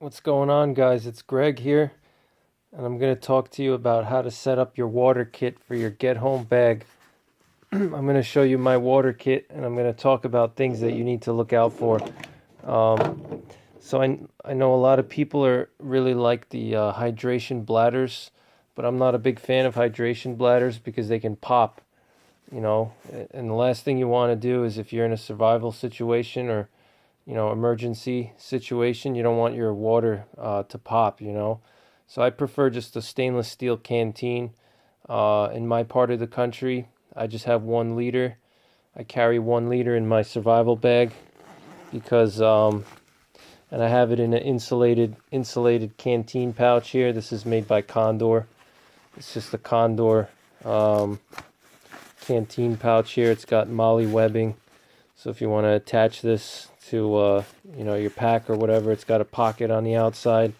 What's going on, guys? It's Greg here, and I'm going to talk to you about how to set up your water kit for your get home bag. I'm going to show you my water kit, and I'm going to talk about things that you need to look out for. So I know a lot of people are really like the hydration bladders, but I'm not a big fan of hydration bladders because they can pop, and the last thing you want to do is, if you're in a survival situation or emergency situation, you don't want your water to pop. So I prefer just a stainless steel canteen. In my part of the country, I just have 1 liter. I carry 1 liter in my survival bag because, and I have it in an insulated canteen pouch here. This is made by Condor. It's just a Condor canteen pouch here. It's got MOLLE webbing. So if you want to attach this to your pack or whatever, it's got a pocket on the outside,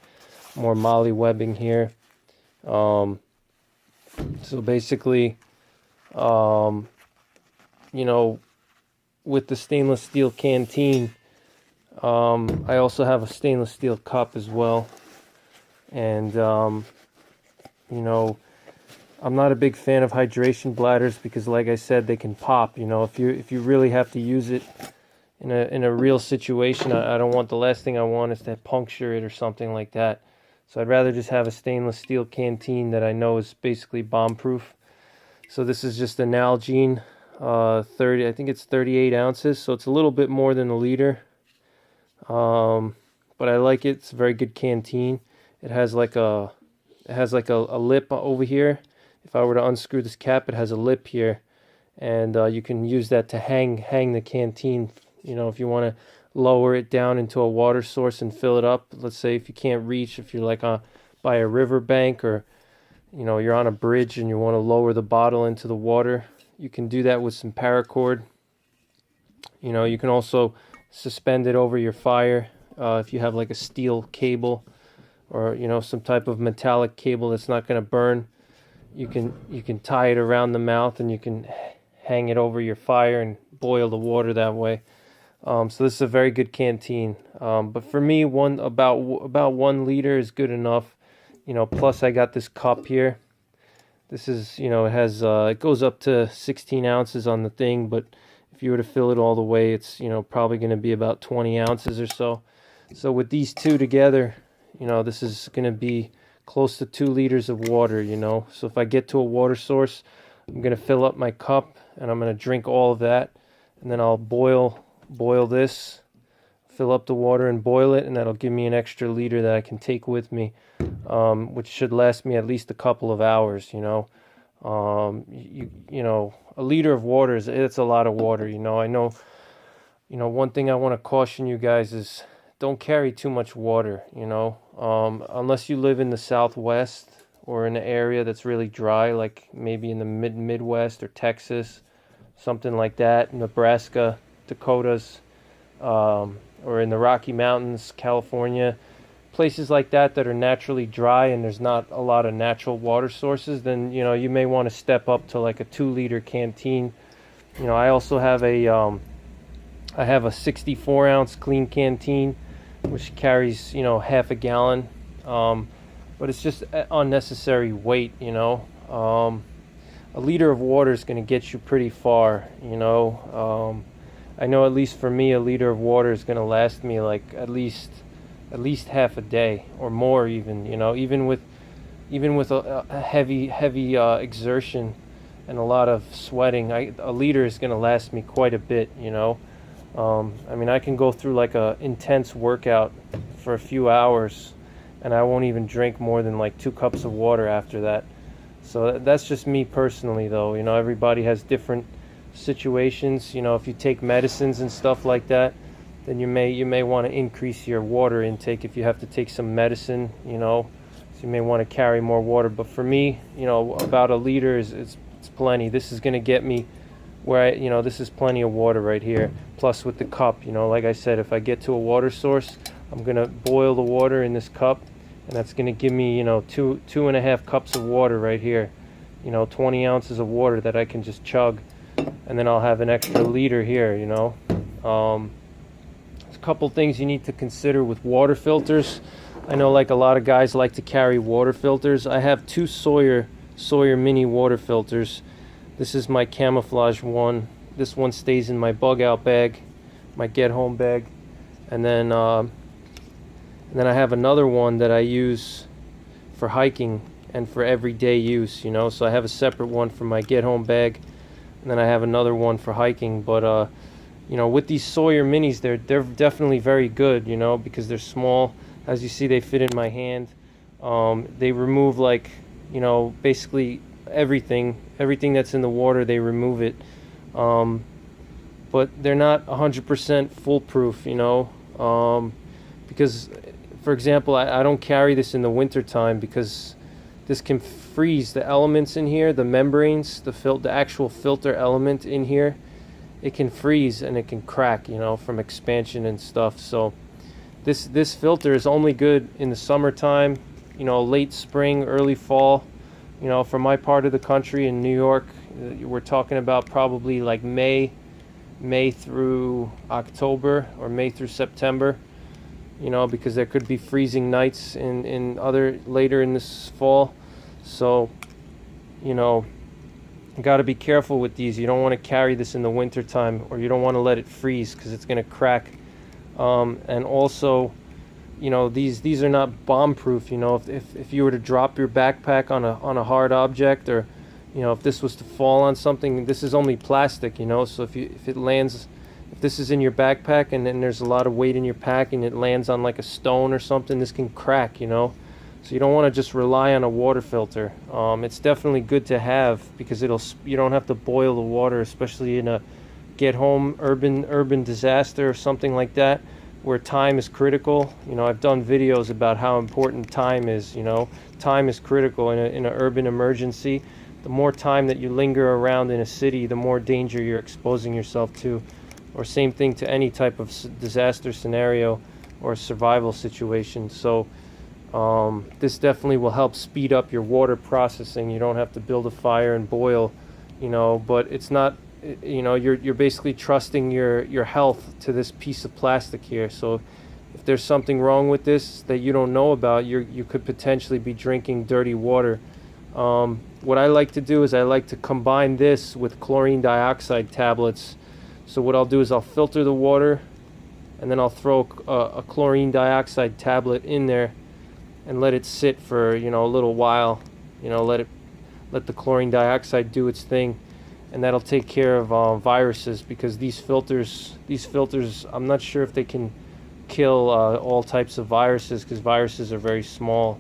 more MOLLE webbing here. So basically, with the stainless steel canteen, I also have a stainless steel cup as well. And I'm not a big fan of hydration bladders because, like I said, they can pop. If you really have to use it in a real situation, I don't want, the last thing I want is to puncture it or something like that. So I'd rather just have a stainless steel canteen that I know is basically bomb proof. So this is just an Nalgene 30, I think it's 38 ounces, so it's a little bit more than a liter. But I like it. It's a very good canteen. It has like a lip over here. If I were to unscrew this cap, it has a lip here, and you can use that to hang the canteen. If you want to lower it down into a water source and fill it up. Let's say if you can't reach, if you're like by a river bank, or you're on a bridge and you want to lower the bottle into the water, you can do that with some paracord. You can also suspend it over your fire if you have like a steel cable or some type of metallic cable that's not going to burn. You can tie it around the mouth and you can hang it over your fire and boil the water that way. So this is a very good canteen. But for me, about 1 liter is good enough. Plus I got this cup here. This is, it has it goes up to 16 ounces on the thing, but if you were to fill it all the way, it's probably going to be about 20 ounces or so. So with these two together, this is going to be close to 2 liters of water. So if I get to a water source, I'm going to fill up my cup and I'm going to drink all of that, and then I'll boil this, fill up the water and boil it, and that'll give me an extra liter that I can take with me, which should last me at least a couple of hours. A liter of water it's a lot of water. I know, one thing I want to caution you guys is, don't carry too much water, unless you live in the Southwest or in an area that's really dry, like maybe in the Midwest or Texas, something like that, Nebraska, Dakotas, or in the Rocky Mountains, California, places like that are naturally dry and there's not a lot of natural water sources, then, you may want to step up to like a 2-liter canteen. I also have I have a 64-ounce clean canteen, which carries, half a gallon. But it's just unnecessary weight. A liter of water is going to get you pretty far. I know, at least for me, a liter of water is going to last me like at least half a day or more, even. Even with a heavy exertion and a lot of sweating, a liter is going to last me quite a bit. I can go through like a intense workout for a few hours and I won't even drink more than like 2 cups of water after that. So that's just me personally, though. Everybody has different situations. If you take medicines and stuff like that, then you may want to increase your water intake if you have to take some medicine. So you may want to carry more water. But for me, about a liter it's plenty. This is going to get me where this is plenty of water right here. Plus with the cup, like I said, if I get to a water source, I'm going to boil the water in this cup, and that's going to give me, 2.5 cups of water right here. 20 ounces of water that I can just chug, and then I'll have an extra liter here. There's a couple things you need to consider with water filters. I know like a lot of guys like to carry water filters. I have two Sawyer mini water filters. This is my camouflage one. This one stays in my bug out bag, my get home bag, and then I have another one that I use for hiking and for everyday use, you know. So I have a separate one for my get home bag, and then I have another one for hiking. But you know, with these Sawyer minis, they're definitely very good, you know, because they're small. As you see, they fit in my hand. They remove, like, you know, basically everything that's in the water. They remove it, but they're not 100% foolproof, you know, because, for example, I don't carry this in the winter time because this can freeze the elements in here, the membranes, the actual filter element in here. It can freeze and it can crack, you know, from expansion and stuff. So this filter is only good in the summertime, you know, late spring, early fall. You know, for my part of the country in New York, we're talking about probably like May through October, or May through September, you know, because there could be freezing nights in later in this fall. So, you know, you got to be careful with these. You don't want to carry this in the winter time, or you don't want to let it freeze because it's going to crack. And also, you know, these are not bomb proof. You know, if you were to drop your backpack on a hard object, or, you know, if this was to fall on something, this is only plastic, you know. So if it lands, if this is in your backpack and then there's a lot of weight in your pack and it lands on like a stone or something, this can crack, you know. So you don't want to just rely on a water filter. It's definitely good to have because you don't have to boil the water, especially in a get home urban disaster or something like that, where time is critical. You know, I've done videos about how important time is. You know, time is critical in an urban emergency. The more time that you linger around in a city, the more danger you're exposing yourself to. Or same thing to any type of disaster scenario or survival situation. So this definitely will help speed up your water processing. You don't have to build a fire and boil, you know, but it's not, you know, you're basically trusting your health to this piece of plastic here. So if there's something wrong with this that you don't know about, you could potentially be drinking dirty water. What I like to do is I like to combine this with chlorine dioxide tablets. So what I'll do is I'll filter the water, and then I'll throw a chlorine dioxide tablet in there and let it sit for, you know, a little while. You know, let the chlorine dioxide do its thing, and that'll take care of viruses, because these filters, I'm not sure if they can kill all types of viruses, because viruses are very small.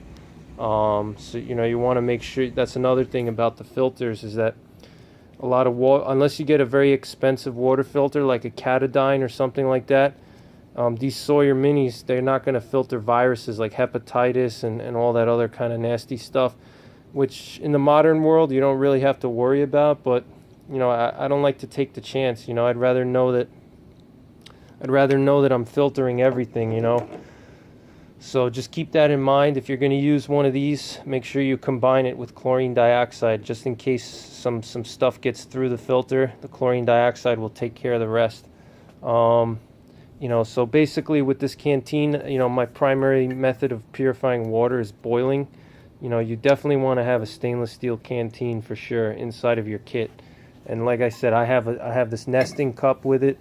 So, you know, you want to make sure. That's another thing about the filters, is that a lot of water, unless you get a very expensive water filter like a Katadyn or something like that, these Sawyer minis, they're not going to filter viruses like hepatitis and all that other kind of nasty stuff, which in the modern world you don't really have to worry about. But, you know, I don't like to take the chance. You know, I'd rather know that I'm filtering everything, you know. So just keep that in mind. If you're going to use one of these, make sure you combine it with chlorine dioxide, just in case some stuff gets through the filter. The chlorine dioxide will take care of the rest. You know, so basically with this canteen, you know, my primary method of purifying water is boiling. You know, you definitely want to have a stainless steel canteen for sure inside of your kit. And like I said, I have this nesting cup with it,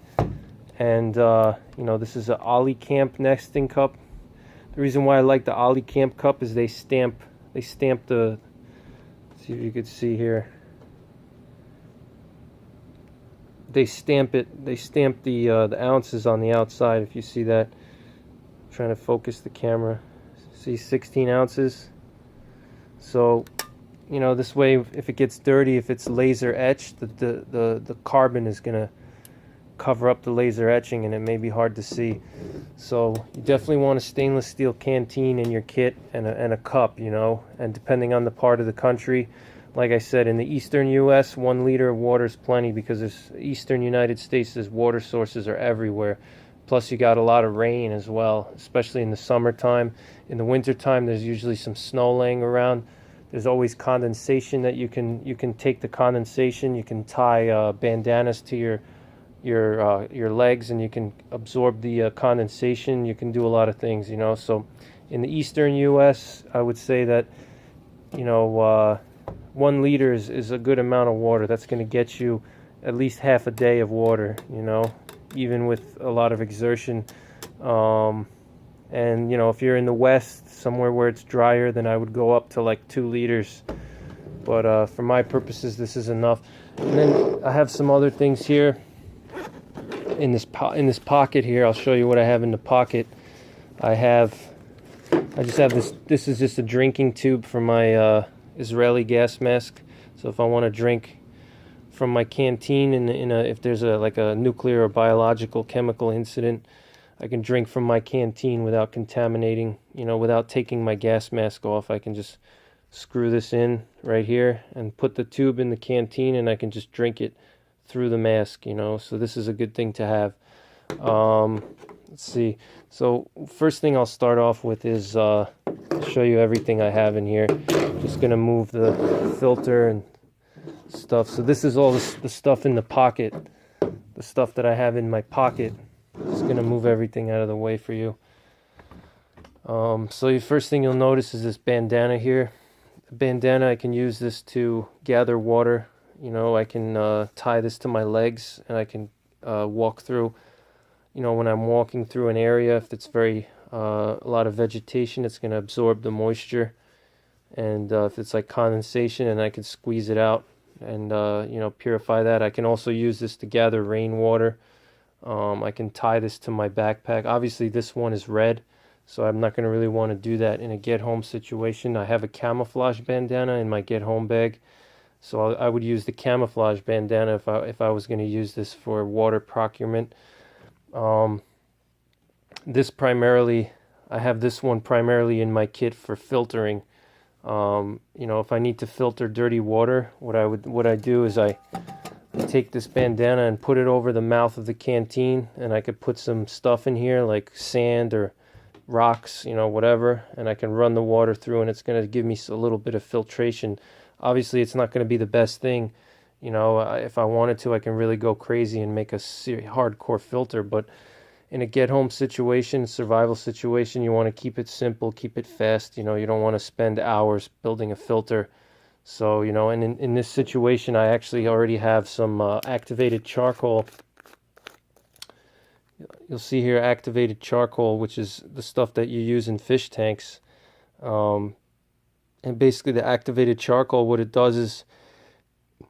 and you know, this is an Ollie Camp nesting cup. The reason why I like the Ollie Camp cup is they stamp the, let's see if you could see here. They stamp the ounces on the outside, if you see that. I'm trying to focus the camera. See, 16 ounces. So, you know, this way, if it gets dirty, if it's laser etched, the carbon is gonna cover up the laser etching, and it may be hard to see. So you definitely want a stainless steel canteen in your kit, and a cup, you know. And depending on the part of the country, like I said, in the eastern U.S., 1 liter of water is plenty, because there's eastern United States, there's water sources are everywhere. Plus you got a lot of rain as well, especially in the summertime. In the wintertime, there's usually some snow laying around. There's always condensation that you can take the condensation. You can tie bandanas to your legs, and you can absorb the condensation. You can do a lot of things, you know. So in the eastern US, I would say that, you know, 1 liter is a good amount of water. That's going to get you at least half a day of water, you know, even with a lot of exertion. And, you know, if you're in the west, somewhere where it's drier, then I would go up to like 2 liters. But for my purposes, this is enough. And then I have some other things here in this pocket here. I'll show you what I have in the pocket. I just have this. This is just a drinking tube for my Israeli gas mask. So if I want to drink from my canteen if there's like a nuclear or biological chemical incident, I can drink from my canteen without contaminating, you know, without taking my gas mask off. I can just screw this in right here and put the tube in the canteen, and I can just drink it through the mask, you know. So this is a good thing to have. Let's see. So first thing I'll start off with is show you everything I have in here. Just gonna move the filter and stuff. So this is all the stuff in the pocket, the stuff that I have in my pocket. Just gonna move everything out of the way for you. So the first thing you'll notice is this bandana here. The bandana, I can use this to gather water. You know, I can tie this to my legs, and I can walk through. You know, when I'm walking through an area, if it's a lot of vegetation, it's going to absorb the moisture. And if it's like condensation, and I can squeeze it out and you know, purify that. I can also use this to gather rainwater. I can tie this to my backpack. Obviously this one is red, so I'm not going to really want to do that in a get home situation. I have a camouflage bandana in my get home bag, so I would use the camouflage bandana if I was going to use this for water procurement. This primarily, I have this one primarily in my kit for filtering. You know, if I need to filter dirty water, what I do is I take this bandana and put it over the mouth of the canteen, and I could put some stuff in here like sand or rocks, you know, whatever, and I can run the water through, and it's going to give me a little bit of filtration. Obviously it's not going to be the best thing, you know. If I wanted to, I can really go crazy and make a hardcore filter, but in a get home situation, survival situation, you want to keep it simple, keep it fast. You know, you don't want to spend hours building a filter. So, you know, and in this situation, I actually already have some activated charcoal. You'll see here activated charcoal, which is the stuff that you use in fish tanks. And basically the activated charcoal, what it does is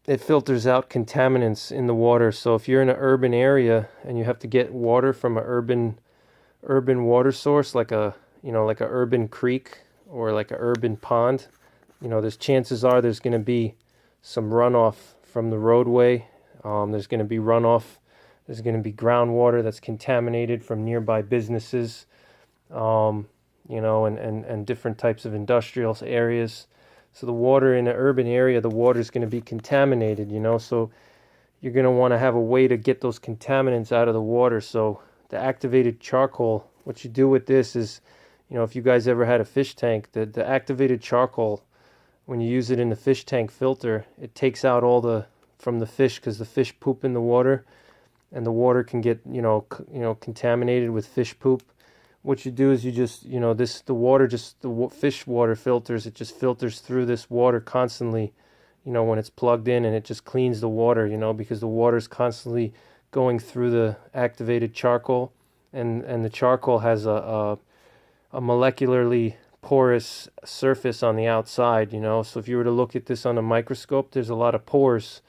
it filters out contaminants in the water. So if you're in an urban area and you have to get water from an urban water source, like a urban creek or like an urban pond, you know, chances are there's going to be some runoff from the roadway. There's going to be runoff. There's going to be groundwater that's contaminated from nearby businesses, you know, and different types of industrial areas. So the water in an urban area, the water is going to be contaminated, you know. So you're going to want to have a way to get those contaminants out of the water. So the activated charcoal, what you do with this is, you know, if you guys ever had a fish tank, the activated charcoal, when you use it in the fish tank filter, it takes out all from the fish, because the fish poop in the water, and the water can get, you know, contaminated with fish poop. What you do is you just, you know, the fish water filters, it just filters through this water constantly, you know, when it's plugged in, and it just cleans the water, you know, because the water is constantly going through the activated charcoal, and the charcoal has a molecularly porous surface on the outside, you know. So if you were to look at this on a microscope, there's a lot of pores,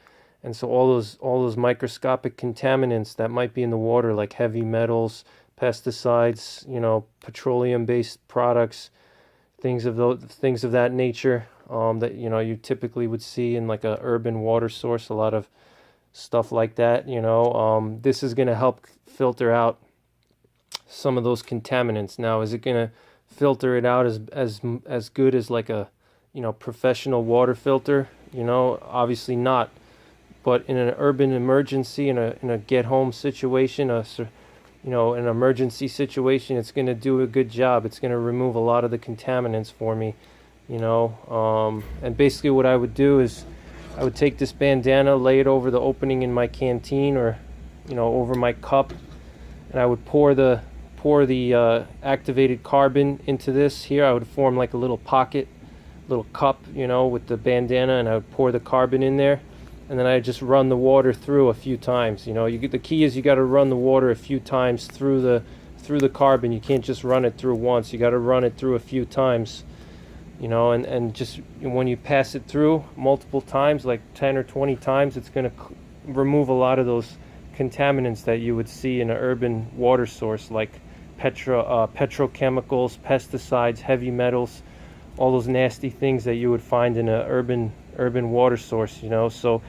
and so all those microscopic contaminants that might be in the water, like heavy metals, pesticides, you know, petroleum-based products, things of that nature, that, you know, you typically would see in like a urban water source, a lot of stuff like that, you know. This is going to help filter out some of those contaminants. Now, is it going to filter it out as good as like a, you know, professional water filter? You know, obviously not. But in an urban emergency, in a get home situation, you know, an emergency situation, it's going to do a good job. It's going to remove a lot of the contaminants for me, you know. And basically what I would do is I would take this bandana, lay it over the opening in my canteen, or over my cup, and I would pour the activated carbon into this here. I would form like a little pocket, little cup, with the bandana, and I would pour the carbon in there, and then I just run the water through a few times. The key is you got to run the water a few times through the carbon. You can't just run it through once. You got to run it through a few times, and just when you pass it through multiple times, like 10 or 20 times, it's going to remove a lot of those contaminants that you would see in an urban water source, like petrochemicals, pesticides, heavy metals, all those nasty things that you would find in an urban water source. So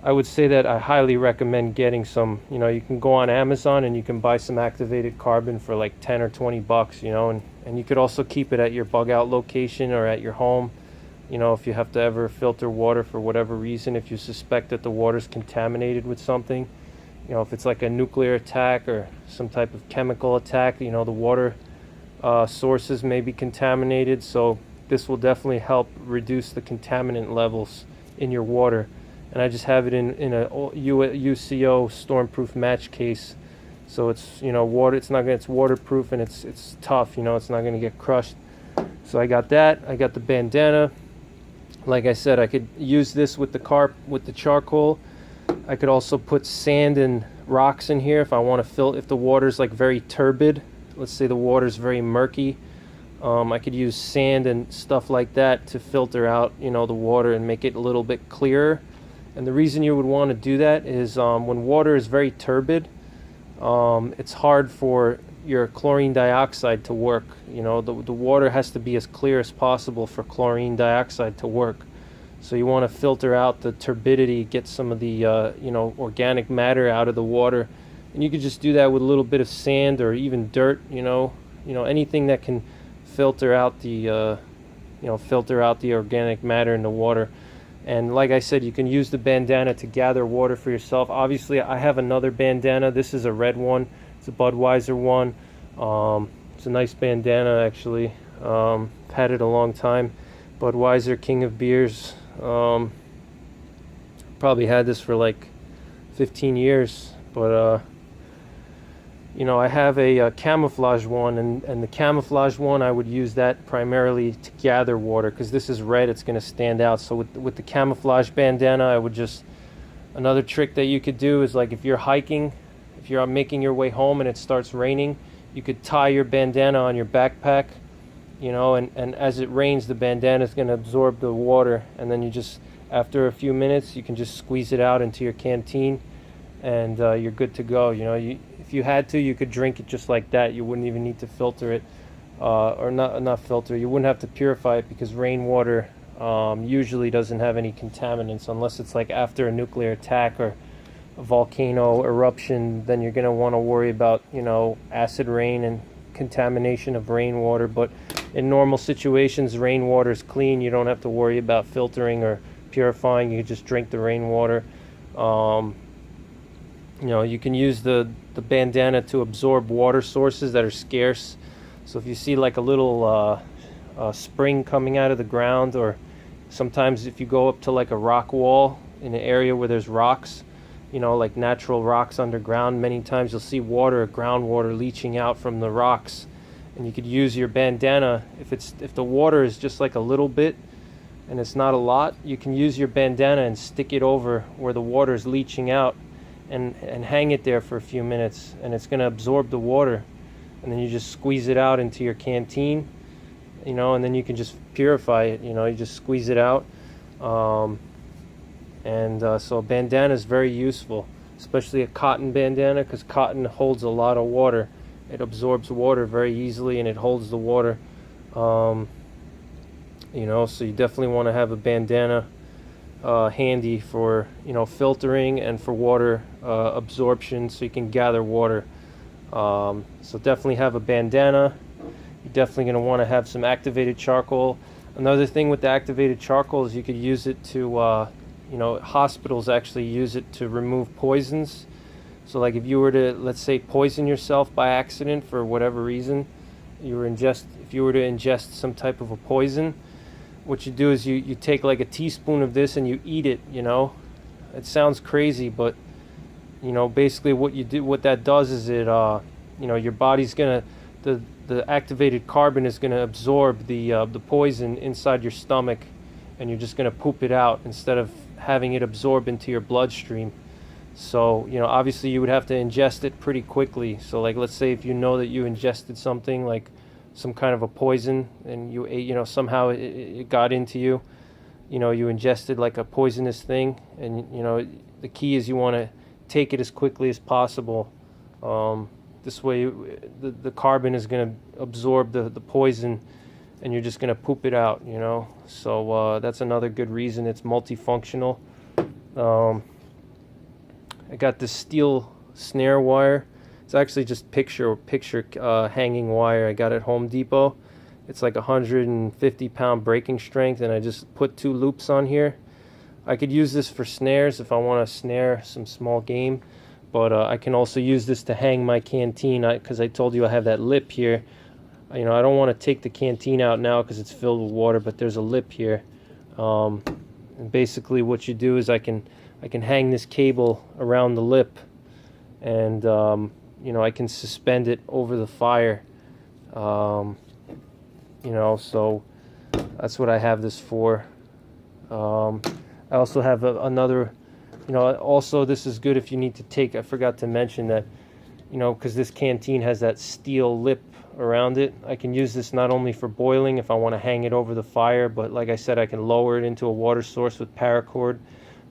I would say that I highly recommend getting some. You can go on Amazon and you can buy some activated carbon for like 10 or 20 bucks, and you could also keep it at your bug out location or at your home. If you have to ever filter water for whatever reason, if you suspect that the water's contaminated with something, if it's like a nuclear attack or some type of chemical attack, the water sources may be contaminated. So this will definitely help reduce the contaminant levels in your water. And I just have it in a UCO stormproof match case, so it's it's waterproof, and it's tough. It's not going to get crushed. So I got that. I got the bandana. Like I said, I could use this with the charcoal. I could also put sand and rocks in here if I want to if the water's like very turbid. Let's say the water's very murky. I could use sand and stuff like that to filter out, the water and make it a little bit clearer. And the reason you would want to do that is when water is very turbid, it's hard for your chlorine dioxide to work. The water has to be as clear as possible for chlorine dioxide to work. So you want to filter out the turbidity, get some of the organic matter out of the water, and you could just do that with a little bit of sand or even dirt. Anything that can filter out the organic matter in the water. And like I said, you can use the bandana to gather water for yourself. Obviously, I have another bandana. This is a red one. It's a Budweiser one. It's a nice bandana, actually. Had it a long time. Budweiser, King of Beers. Probably had this for like 15 years. But, I have a camouflage one. And the camouflage one, I would use that primarily to gather water. Because this is red, it's going to stand out. So with the camouflage bandana, I would just... Another trick that you could do is, like, if you're hiking, if you're making your way home and it starts raining, you could tie your bandana on your backpack, and as it rains, the bandana is going to absorb the water, and then you just, after a few minutes, you can just squeeze it out into your canteen, and you're good to go. If you had to, you could drink it just like that. You wouldn't even need to filter it, or not filter. You wouldn't have to purify it, because rainwater usually doesn't have any contaminants, unless it's like after a nuclear attack or a volcano eruption. Then you're going to want to worry about acid rain and contamination of rainwater. But in normal situations, rainwater is clean. You don't have to worry about filtering or purifying. You just drink the rainwater. You can use the bandana to absorb water sources that are scarce. So if you see like a little spring coming out of the ground, or sometimes if you go up to like a rock wall in an area where there's rocks, like natural rocks underground, many times you'll see groundwater leaching out from the rocks, and you could use your bandana. If the water is just like a little bit and it's not a lot, you can use your bandana and stick it over where the water is leaching out, and hang it there for a few minutes, and it's going to absorb the water, and then you just squeeze it out into your canteen, and then you can just purify it. You just squeeze it out. So a bandana is very useful, especially a cotton bandana, because cotton holds a lot of water. It absorbs water very easily, and it holds the water. So you definitely want to have a bandana handy for filtering and for water absorption, so you can gather water. So definitely have a bandana. You're definitely going to want to have some activated charcoal. Another thing with the activated charcoal is you could use it to hospitals actually use it to remove poisons. So like if you were to, let's say, poison yourself by accident for whatever reason, if you were to ingest some type of a poison, what you do is you take like a teaspoon of this and you eat it. It sounds crazy, but You know, basically what that does is it, you know, your body's gonna, the activated carbon is gonna absorb the poison inside your stomach, and you're just gonna poop it out instead of having it absorb into your bloodstream. So, you know, obviously you would have to ingest it pretty quickly. So like, let's say if you know that you ingested something like some kind of a poison and you ate, you know, somehow it got into you, you know, you ingested like a poisonous thing, and you know, the key is you want to take it as quickly as possible. This way the carbon is going to absorb the poison, and you're just going to poop it out, you know. So that's another good reason it's multifunctional. I got this steel snare wire. It's actually just picture hanging wire I got at Home Depot. It's like 150-pound breaking strength, and I just put 2 loops on here. I could use this for snares if I want to snare some small game, but I can also use this to hang my canteen, because I told you I have that lip here. You know, I don't want to take the canteen out now because it's filled with water, but there's a lip here. And basically what you do is I can hang this cable around the lip, and you know, I can suspend it over the fire. You know, so that's what I have this for. I also have another, you know, also this is good if you need to take, I forgot to mention that, you know, because this canteen has that steel lip around it, I can use this not only for boiling if I want to hang it over the fire, but like I said, I can lower it into a water source with paracord.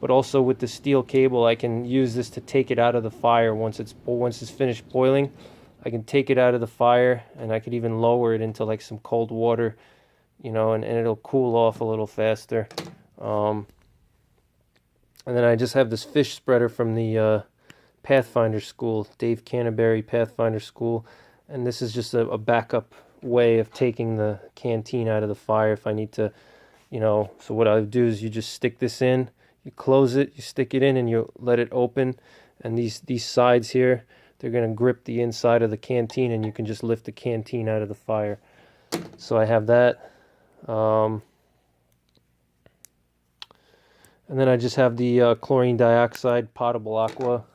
But also with the steel cable, I can use this to take it out of the fire once it's finished boiling. I can take it out of the fire, and I could even lower it into like some cold water, you know, and it'll cool off a little faster. And then I just have this fish spreader from the Pathfinder School, Dave Canterbury Pathfinder School, and this is just a backup way of taking the canteen out of the fire if I need to, you know. So what I would do is you just stick this in, you close it, you stick it in, and you let it open, and these sides here, they're going to grip the inside of the canteen, and you can just lift the canteen out of the fire. So I have that. And then I just have the chlorine dioxide, potable aqua,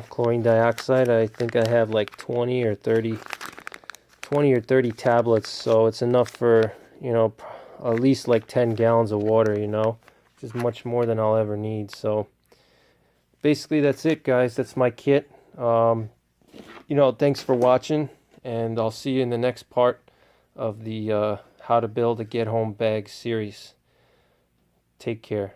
chlorine dioxide. I think I have like 20 or 30 tablets, so it's enough for, you know, at least like 10 gallons of water, you know, which is much more than I'll ever need. So basically that's it, guys. That's my kit. You know, thanks for watching, and I'll see you in the next part of the how to build a get home bag series. Take care.